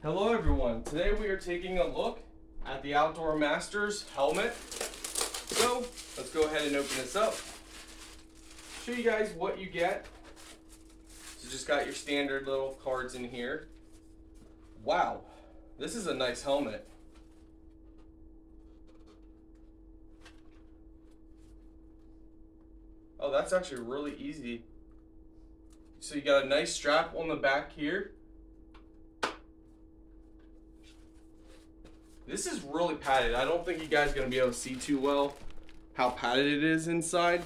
Hello everyone, today we are taking a look at the OutdoorMaster helmet. So let's go ahead and open this up, show you guys what you get. So just got your standard little cards in here. Wow, this is a nice helmet. Oh, that's actually really easy. So you got a nice strap on the back here. This is really padded. I don't think you guys are going to be able to see too well how padded it is inside.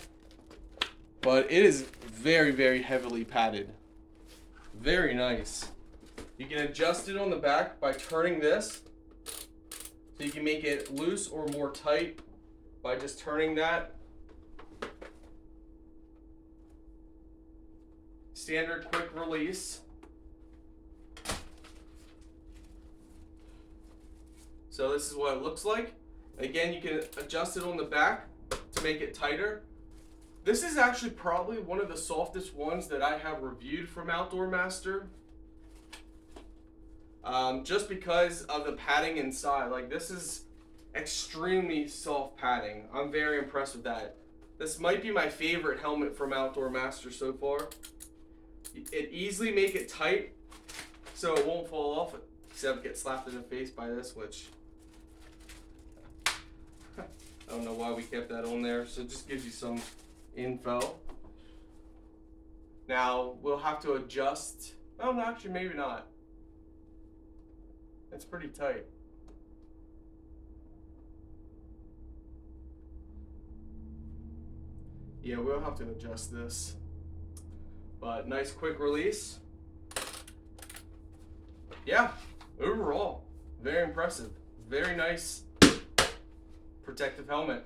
But it is very, very heavily padded. Very nice. You can adjust it on the back by turning this. So you can make it loose or more tight by just turning that. Standard quick release. So this is what it looks like. Again, you can adjust it on the back to make it tighter. This is actually probably one of the softest ones that I have reviewed from OutdoorMaster. Just because of the padding inside. Like, this is extremely soft padding. I'm very impressed with that. This might be my favorite helmet from OutdoorMaster so far. It easily make it tight so it won't fall off except get slapped in the face by this, which I don't know why we kept that on there. So it just gives you some info. Now we'll have to adjust. Oh, no, actually maybe not. It's pretty tight. Yeah, we'll have to adjust this. But nice quick release. Yeah, overall, very impressive. Very nice protective helmet.